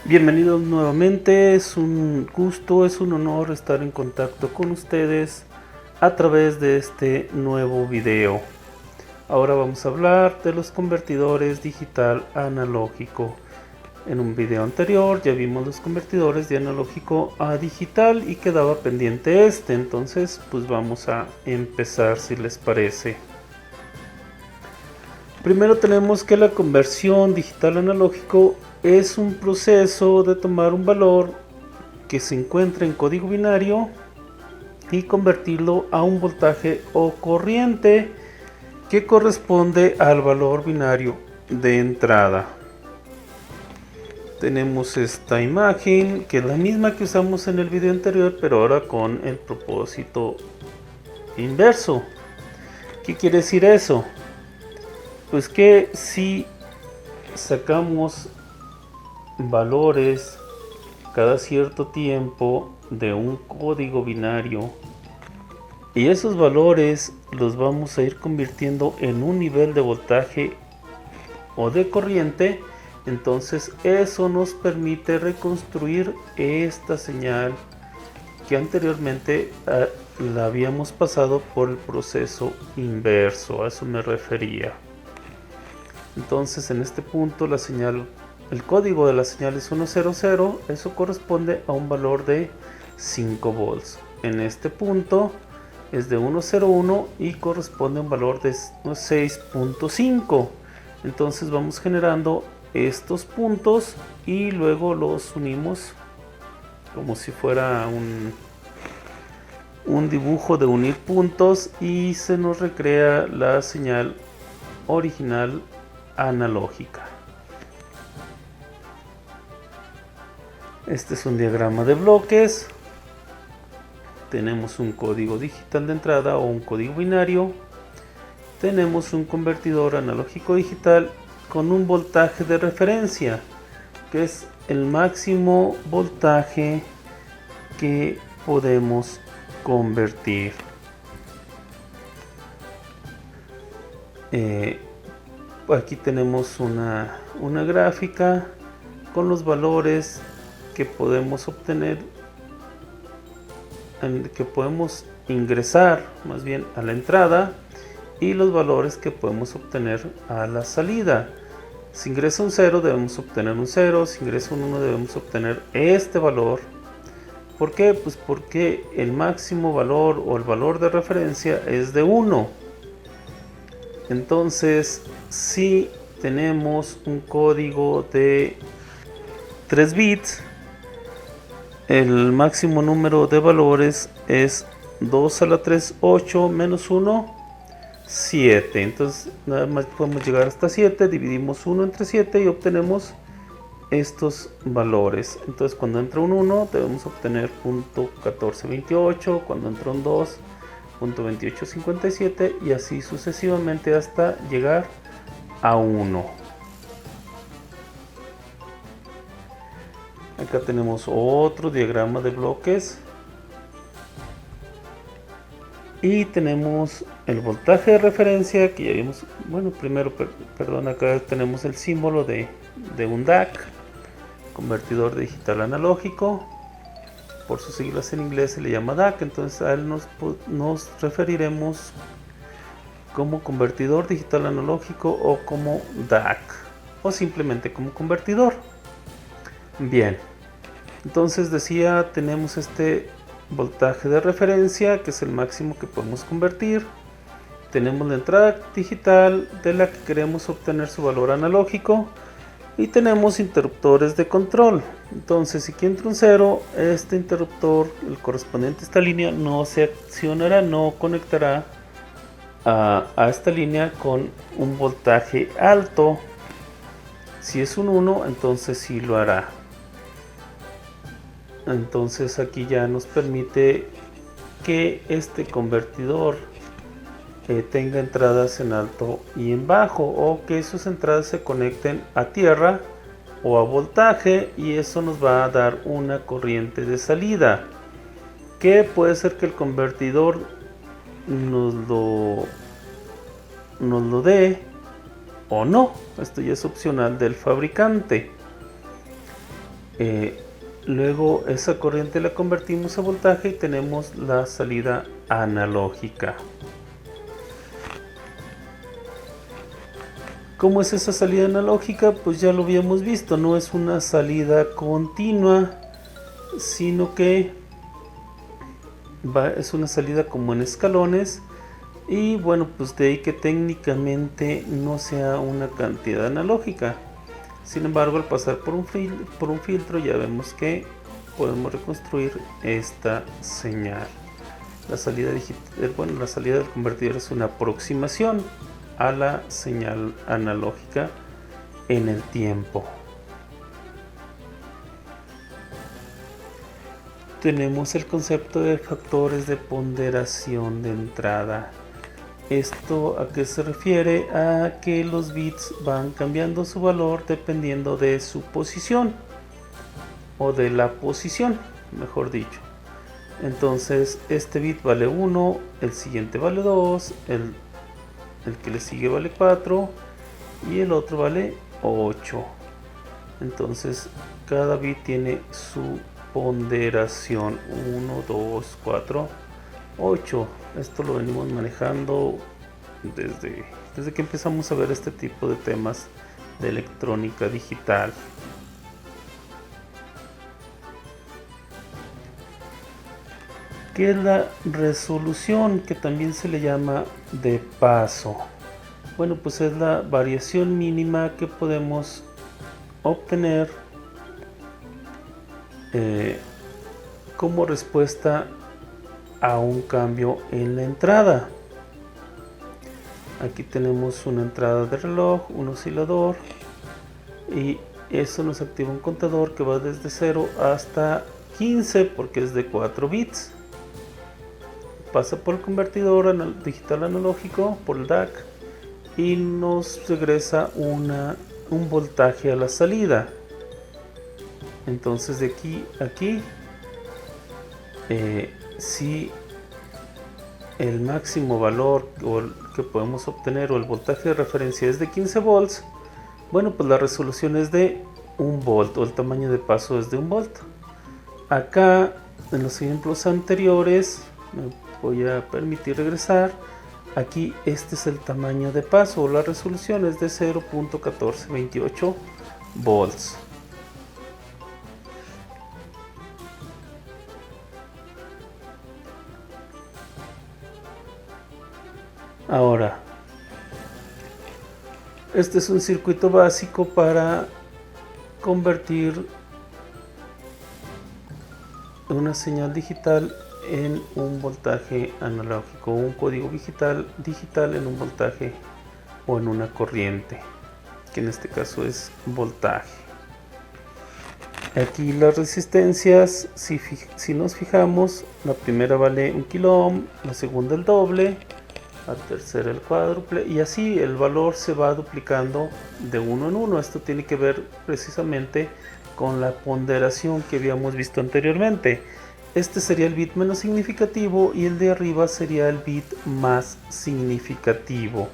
Bienvenidos nuevamente, es un gusto, es un honor estar en contacto con ustedes a través de este nuevo video. Ahora vamos a hablar de los convertidores digital analógico. En un video anterior ya vimos los convertidores de analógico a digital y quedaba pendiente este, entonces pues vamos a empezar si les parece. Primero tenemos que la conversión digital analógico es un proceso de tomar un valor que se encuentra en código binario y convertirlo a un voltaje o corriente que corresponde al valor binario de entrada. Tenemos esta imagen que es la misma que usamos en el video anterior, pero ahora con el propósito inverso. ¿Qué quiere decir eso? Pues que si sacamos valores cada cierto tiempo de un código binario y esos valores los vamos a ir convirtiendo en un nivel de voltaje o de corriente, entonces eso nos permite reconstruir esta señal que anteriormente la habíamos pasado por el proceso inverso, a eso me refería. Entonces en este punto la señal, el código de la señal es 100, eso corresponde a un valor de 5 volts. En este punto es de 101 y corresponde a un valor de 6.5. Entonces vamos generando estos puntos y luego los unimos como si fuera un dibujo de unir puntos y se nos recrea la señal original analógica. Este es un diagrama de bloques. Tenemos un código digital de entrada o un código binario. Tenemos un convertidor analógico digital con un voltaje de referencia, que es el máximo voltaje que podemos convertir. Aquí tenemos una gráfica con los valores que podemos obtener, que podemos ingresar más bien a la entrada y los valores que podemos obtener a la salida. Si ingresa un 0 debemos obtener un 0, si ingresa un 1 debemos obtener este valor. ¿Por qué? Pues porque el máximo valor o el valor de referencia es de 1. Entonces, si tenemos un código de 3 bits, el máximo número de valores es 2 a la 3, 8, menos 1, 7. Entonces, nada más podemos llegar hasta 7, dividimos 1 entre 7 y obtenemos estos valores. Entonces, cuando entra un 1, debemos obtener .1428, cuando entra un 2, .2857 y así sucesivamente hasta llegar a 1. Acá tenemos otro diagrama de bloques y tenemos el voltaje de referencia que ya vimos. Bueno, primero, perdón, acá tenemos el símbolo de un DAC, convertidor digital analógico. Por sus siglas en inglés se le llama DAC, entonces a él nos referiremos como convertidor digital analógico o como DAC o simplemente como convertidor. Bien, entonces decía, tenemos este voltaje de referencia que es el máximo que podemos convertir. Tenemos la entrada digital de la que queremos obtener su valor analógico. Y tenemos interruptores de control. Entonces, si aquí entra un 0, este interruptor, el correspondiente a esta línea, no se accionará, no conectará a esta línea con un voltaje alto. Si es un 1, entonces sí lo hará. Entonces aquí ya nos permite que este convertidor tenga entradas en alto y en bajo, o que sus entradas se conecten a tierra o a voltaje, y eso nos va a dar una corriente de salida que puede ser que el convertidor nos lo dé o no. Esto ya es opcional del fabricante. Luego esa corriente la convertimos a voltaje y tenemos la salida analógica. ¿Cómo es esa salida analógica? Pues ya lo habíamos visto, no es una salida continua, sino que es una salida como en escalones. Y bueno, pues de ahí que técnicamente no sea una cantidad analógica. Sin embargo, al pasar por un filtro ya vemos que podemos reconstruir esta señal. La salida la salida del convertidor es una aproximación a la señal analógica en el tiempo. Tenemos el concepto de factores de ponderación de entrada. ¿Esto a qué se refiere? A que los bits van cambiando su valor dependiendo de su posición, o de la posición, mejor dicho. Entonces este bit vale 1, el siguiente vale 2, el que le sigue vale 4 y el otro vale 8. Entonces cada bit tiene su ponderación: 1, 2, 4, 8. Esto lo venimos manejando desde que empezamos a ver este tipo de temas de electrónica digital. ¿Qué es la resolución, que también se le llama de paso? Bueno, pues es la variación mínima que podemos obtener como respuesta a un cambio en la entrada. Aquí tenemos una entrada de reloj, un oscilador, y eso nos activa un contador que va desde 0 hasta 15 porque es de 4 bits. Pasa por el convertidor digital analógico, por el DAC, y nos regresa un voltaje a la salida. Entonces de aquí a aquí, si el máximo valor que podemos obtener, o el voltaje de referencia, es de 15 volts, bueno, pues la resolución es de 1 volt, o el tamaño de paso es de 1 volt. Acá en los ejemplos anteriores, me voy a permitir regresar. Aquí este es el tamaño de paso, la resolución es de 0.1428 volts. Ahora, este es un circuito básico para convertir una señal digital en un voltaje analógico, un código digital en un voltaje o en una corriente, que en este caso es voltaje. Aquí las resistencias, si nos fijamos, la primera vale 1 kilo ohm, la segunda el doble, la tercera el cuádruple, y así el valor se va duplicando de uno en uno. Esto tiene que ver precisamente con la ponderación que habíamos visto anteriormente. Este sería el bit menos significativo y el de arriba sería el bit más significativo.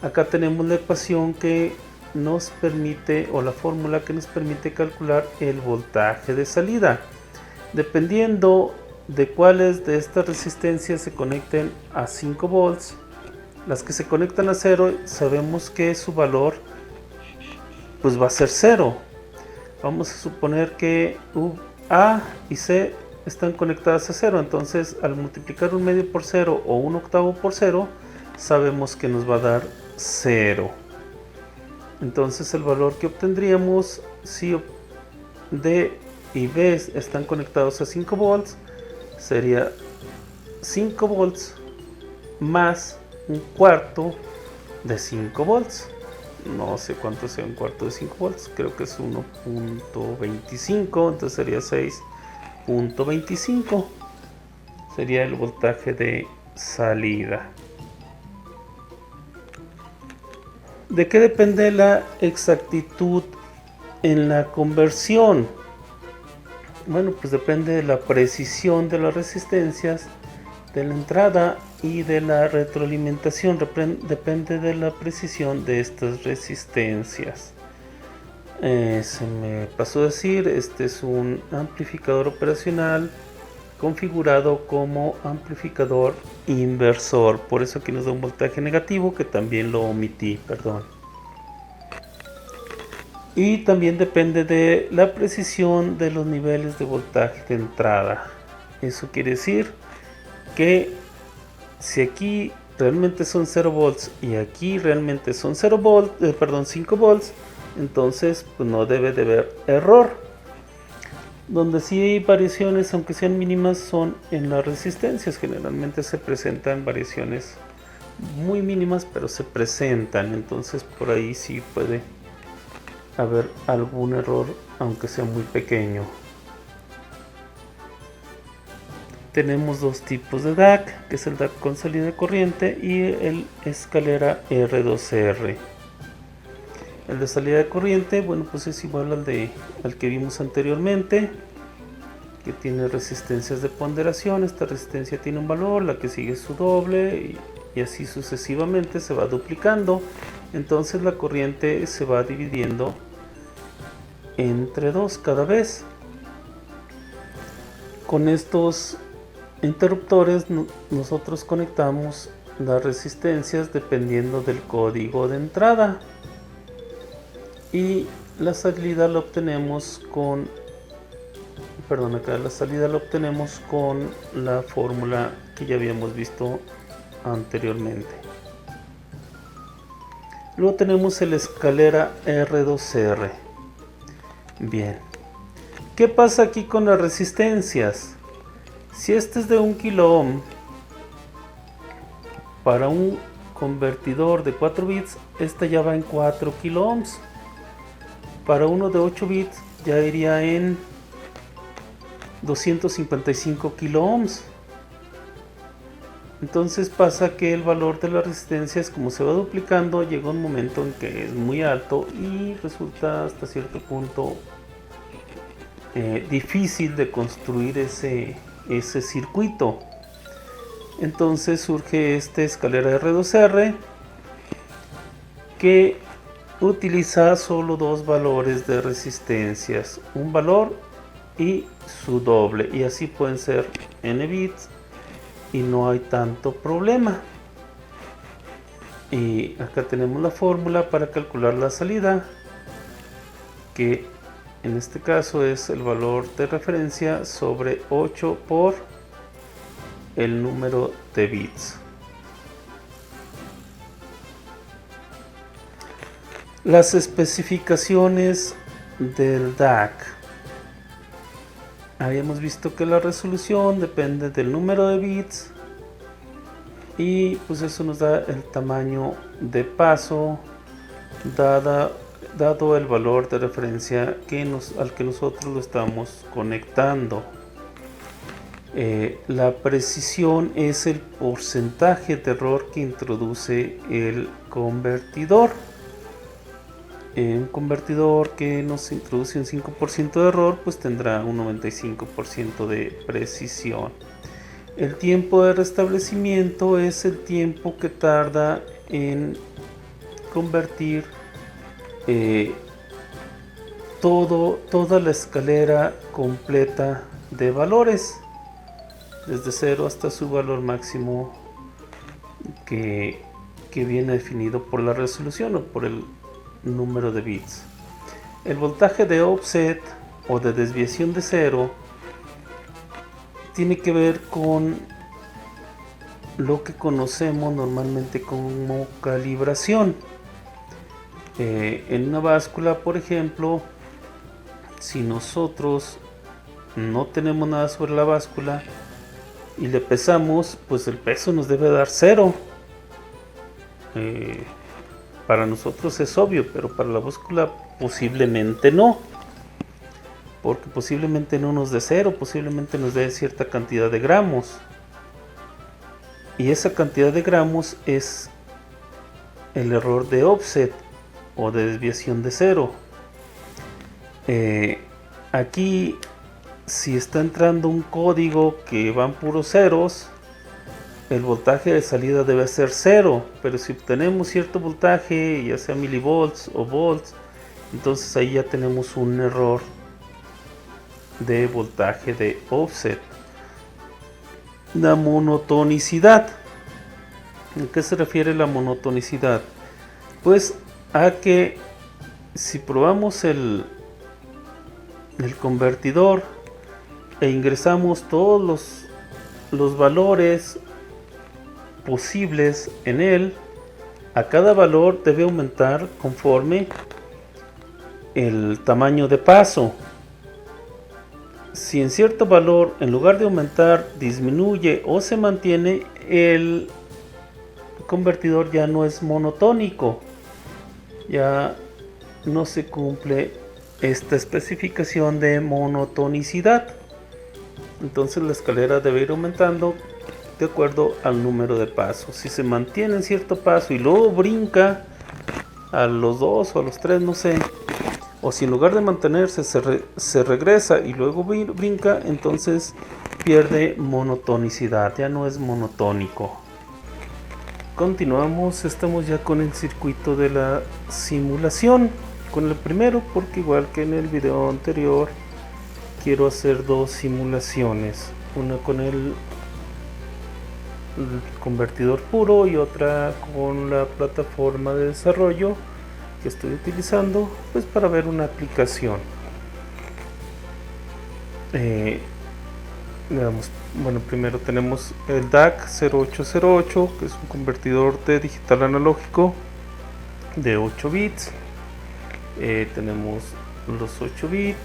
Acá tenemos la ecuación que nos permite, o la fórmula que nos permite calcular el voltaje de salida. Dependiendo de cuáles de estas resistencias se conecten a 5 volts, las que se conectan a 0, sabemos que su valor pues va a ser 0. Vamos a suponer que A y C están conectadas a 0, entonces al multiplicar 1/2 por 0 o 1/8 por 0, sabemos que nos va a dar 0. Entonces el valor que obtendríamos si D y B están conectados a 5 volts sería 5 volts más un cuarto de 5 volts. No sé cuánto sea un cuarto de 5 volts, creo que es 1.25, entonces sería 6.25, sería el voltaje de salida. ¿De qué depende la exactitud en la conversión? Bueno, pues depende de la precisión de las resistencias, de la entrada y de la retroalimentación. Depende de la precisión de estas resistencias. Se me pasó a decir, este es un amplificador operacional configurado como amplificador inversor, por eso aquí nos da un voltaje negativo, que también lo omití, perdón. Y también depende de la precisión de los niveles de voltaje de entrada. Eso quiere decir que si aquí realmente son 0 volts y aquí realmente son 5 volts, entonces pues no debe de haber error. Donde sí hay variaciones, aunque sean mínimas, son en las resistencias. Generalmente se presentan variaciones muy mínimas, pero se presentan, entonces por ahí sí puede haber algún error, aunque sea muy pequeño. Tenemos dos tipos de DAC, que es el DAC con salida de corriente y el escalera R2R. El de salida de corriente, bueno, pues es igual al que vimos anteriormente, que tiene resistencias de ponderación. Esta resistencia tiene un valor, la que sigue su doble y así sucesivamente se va duplicando. Entonces la corriente se va dividiendo entre dos cada vez. Con estos interruptores nosotros conectamos las resistencias dependiendo del código de entrada, y la salida la obtenemos con la fórmula que ya habíamos visto anteriormente. Luego tenemos el escalera R2R. Bien, ¿qué pasa aquí con las resistencias? Si este es de 1 kilo ohm, para un convertidor de 4 bits, esta ya va en 4 kilo ohms. Para uno de 8 bits ya iría en 255 kilo ohms. Entonces pasa que el valor de las resistencias, como se va duplicando, llega un momento en que es muy alto y resulta hasta cierto punto difícil de construir ese circuito. Entonces surge esta escalera R2R, que utiliza solo dos valores de resistencias, un valor y su doble, y así pueden ser n bits y no hay tanto problema. Y acá tenemos la fórmula para calcular la salida, que en este caso es el valor de referencia sobre 8 por el número de bits. Las especificaciones del DAC. Habíamos visto que la resolución depende del número de bits y pues eso nos da el tamaño de paso dado el valor de referencia al que nosotros lo estamos conectando. La precisión es el porcentaje de error que introduce el convertidor. Un convertidor que nos introduce un 5% de error, pues tendrá un 95% de precisión. El tiempo de restablecimiento es el tiempo que tarda en convertir toda la escalera completa de valores, desde 0 hasta su valor máximo que viene definido por la resolución o por el número de bits. El voltaje de offset o de desviación de cero tiene que ver con lo que conocemos normalmente como calibración. En una báscula, por ejemplo, si nosotros no tenemos nada sobre la báscula y le pesamos, pues el peso nos debe dar 0. Para nosotros es obvio, pero para la báscula posiblemente no, porque posiblemente no nos dé 0, posiblemente nos dé cierta cantidad de gramos, y esa cantidad de gramos es el error de offset o de desviación de 0. Aquí, si está entrando un código que van puros ceros, el voltaje de salida debe ser 0, pero si obtenemos cierto voltaje, ya sea milivolts o volts, Entonces ahí ya tenemos un error de voltaje de offset. La monotonicidad. ¿A qué se refiere la monotonicidad? Pues a que si probamos el convertidor e ingresamos todos los valores posibles en él, a cada valor debe aumentar conforme el tamaño de paso. Si en cierto valor, en lugar de aumentar, disminuye o se mantiene, el convertidor ya no es monotónico, ya no se cumple esta especificación de monotonicidad. Entonces la escalera debe ir aumentando de acuerdo al número de pasos. Si se mantiene en cierto paso y luego brinca a los 2 o a los 3, no sé, o si en lugar de mantenerse se regresa y luego brinca, entonces pierde monotonicidad, ya no es monotónico. Continuamos, estamos ya con el circuito de la simulación, con el primero, porque igual que en el video anterior quiero hacer dos simulaciones, una con el convertidor puro y otra con la plataforma de desarrollo que estoy utilizando, pues para ver una aplicación. Bueno, primero tenemos el DAC 0808, que es un convertidor de digital analógico de 8 bits. Tenemos los 8 bits.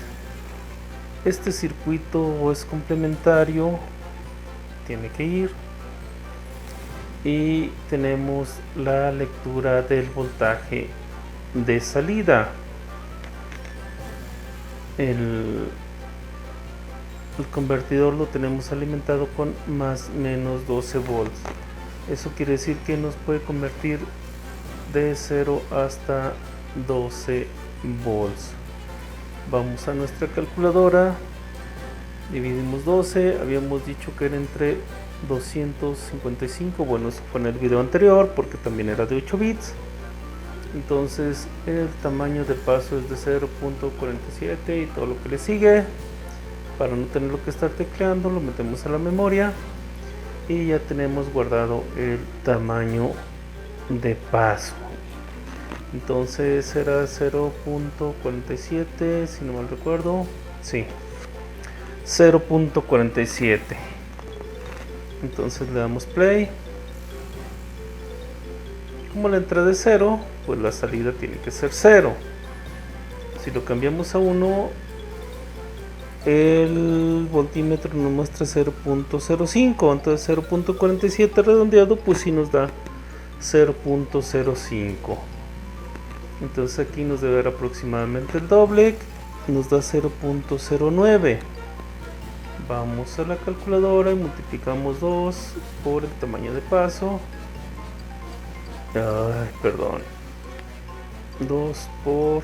Este circuito es complementario, tiene que ir. Y tenemos la lectura del voltaje de salida. El convertidor lo tenemos alimentado con más menos 12 volts. Eso quiere decir que nos puede convertir de 0 hasta 12 volts. Vamos a nuestra calculadora, dividimos 12, habíamos dicho que era entre 255, bueno, eso fue en el video anterior porque también era de 8 bits. Entonces el tamaño de paso es de 0.47 y todo lo que le sigue. Para no tenerlo que estar tecleando, lo metemos a la memoria y ya tenemos guardado el tamaño de paso. Entonces será 0.47, si no mal recuerdo, sí, 0.47. Entonces le damos play. Como la entrada es 0, pues la salida tiene que ser 0. Si lo cambiamos a 1, el voltímetro nos muestra 0.05, entonces 0.47 redondeado, pues sí nos da 0.05. Entonces aquí nos debe dar aproximadamente el doble, nos da 0.09. Vamos a la calculadora y multiplicamos 2 por el tamaño de paso. Ay, perdón. 2 por...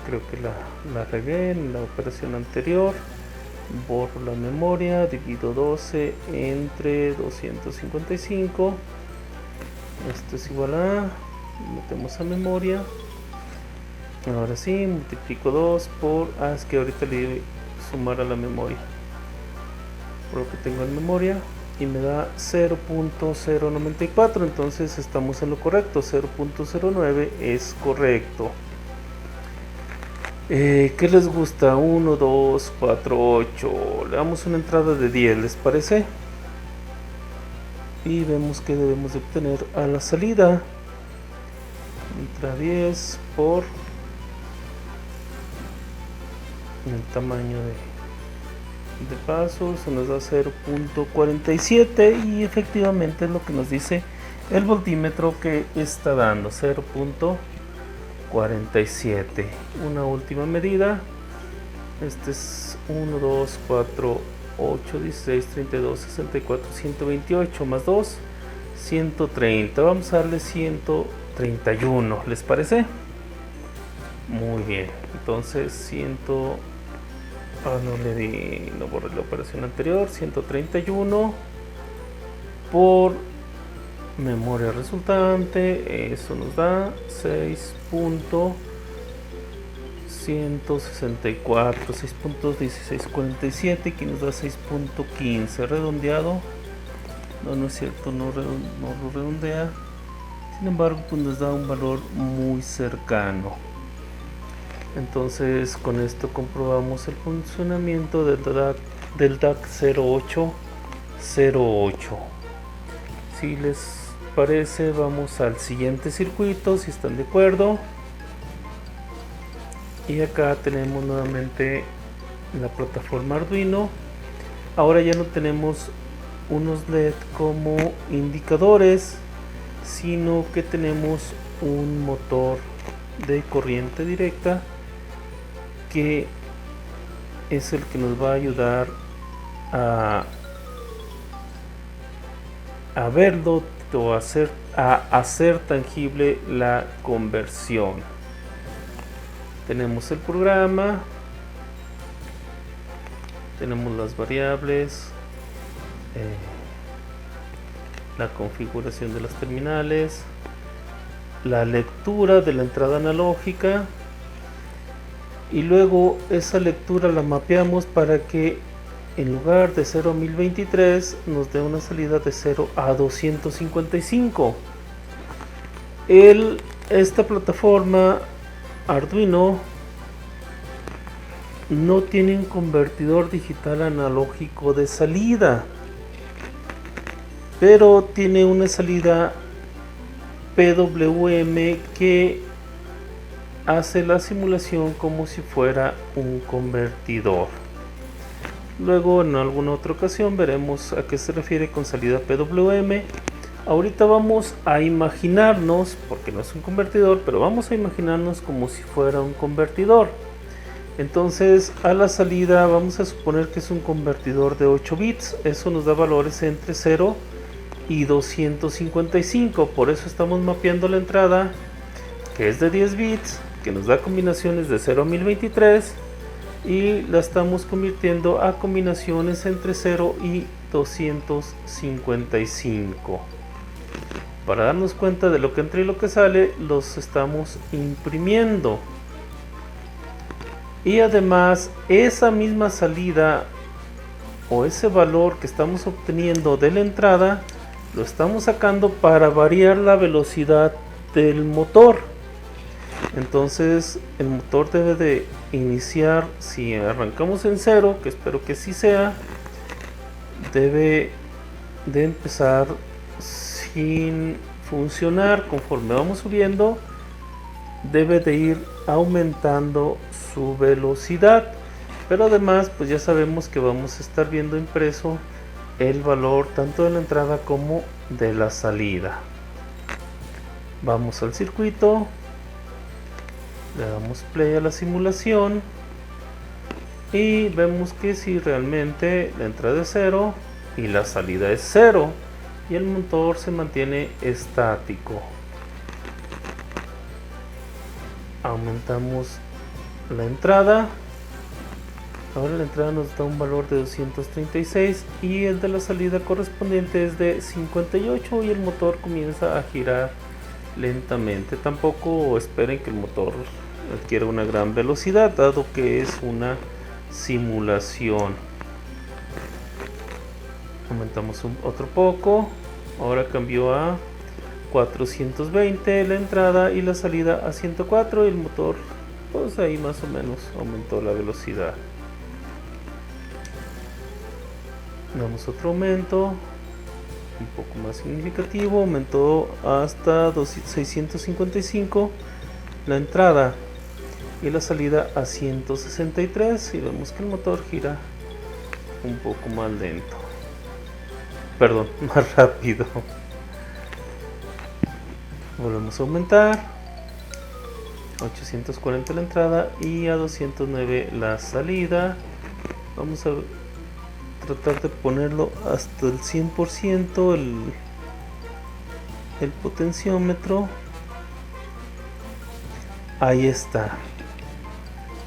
creo que la regué en la operación anterior. Borro la memoria, divido 12 entre 255. Esto es igual a... metemos a memoria. Ahora sí, multiplico 2 por... es que ahorita le voy a sumar a la memoria por lo que tengo en memoria y me da 0.094. entonces estamos en lo correcto, 0.09 es correcto. ¿Qué les gusta? 1, 2, 4, 8. Le damos una entrada de 10, ¿les parece? Y vemos que debemos de obtener a la salida. Entra 10 por el tamaño de paso, se nos da 0.47 y efectivamente es lo que nos dice el voltímetro que está dando, 0.47. Una última medida, este es 1, 2, 4, 8, 16, 32, 64, 128 más 2, 130. Vamos a darle 131, ¿les parece? Muy bien, entonces no borré la operación anterior. 131 por memoria resultante, eso nos da 6.164, 6.1647, que nos da 6.15 redondeado. No es cierto, no lo redondea. Sin embargo, pues nos da un valor muy cercano. Entonces con esto comprobamos el funcionamiento del DAC 0808. Si les parece, vamos al siguiente circuito, si están de acuerdo. Y acá tenemos nuevamente la plataforma Arduino. Ahora ya no tenemos unos LED como indicadores, sino que tenemos un motor de corriente directa que es el que nos va a ayudar a verlo o a hacer tangible la conversión. Tenemos el programa, tenemos las variables, la configuración de las terminales, la lectura de la entrada analógica, y luego esa lectura la mapeamos para que en lugar de 0 a 1023 nos dé una salida de 0 a 255. Esta plataforma Arduino no tiene un convertidor digital analógico de salida, pero tiene una salida PWM que hace la simulación como si fuera un convertidor. Luego en alguna otra ocasión veremos a qué se refiere con salida PWM. Ahorita vamos a imaginarnos, porque no es un convertidor, pero vamos a imaginarnos como si fuera un convertidor. Entonces a la salida vamos a suponer que es un convertidor de 8 bits. Eso nos da valores entre 0 y 255. Por eso estamos mapeando la entrada, que es de 10 bits, que nos da combinaciones de 0 a 1023, y la estamos convirtiendo a combinaciones entre 0 y 255. Para darnos cuenta de lo que entra y lo que sale, los estamos imprimiendo. Y además esa misma salida o ese valor que estamos obteniendo de la entrada lo estamos sacando para variar la velocidad del motor. Entonces el motor debe de iniciar, si arrancamos en 0, que espero que sí sea, debe de empezar sin funcionar. Conforme vamos subiendo, debe de ir aumentando su velocidad, pero además pues ya sabemos que vamos a estar viendo impreso el valor tanto de la entrada como de la salida. Vamos al circuito, le damos play a la simulación y vemos que si realmente la entrada es 0 y la salida es 0 y el motor se mantiene estático. Aumentamos la entrada. Ahora la entrada nos da un valor de 236 y el de la salida correspondiente es de 58, y el motor comienza a girar lentamente. Tampoco esperen que el motor adquiera una gran velocidad, dado que es una simulación. Aumentamos otro poco. Ahora cambió a 420 la entrada y la salida a 104, y el motor pues ahí más o menos aumentó la velocidad. Damos otro aumento un poco más significativo, aumentó hasta 655 la entrada y la salida a 163, y vemos que el motor gira un poco más lento, perdón, más rápido. Volvemos a aumentar, 840 la entrada y a 209 la salida. Vamos a tratar de ponerlo hasta el 100% el potenciómetro. Ahí está.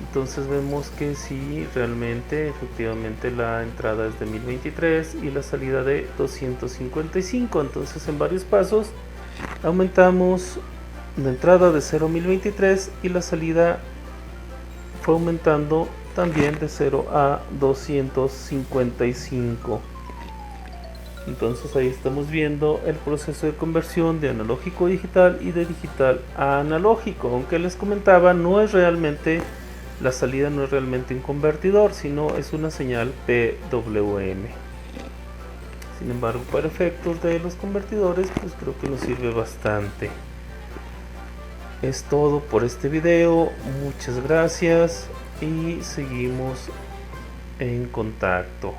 Entonces vemos que sí, realmente, efectivamente la entrada es de 1023 y la salida de 255. Entonces en varios pasos aumentamos la entrada de 0 a 1023 y la salida fue aumentando también de 0 a 255. Entonces ahí estamos viendo el proceso de conversión de analógico a digital y de digital a analógico. Aunque les comentaba, no es realmente, la salida no es realmente un convertidor, sino es una señal PWM. Sin embargo, para efectos de los convertidores, pues creo que nos sirve bastante. Es todo por este video, muchas gracias y seguimos en contacto.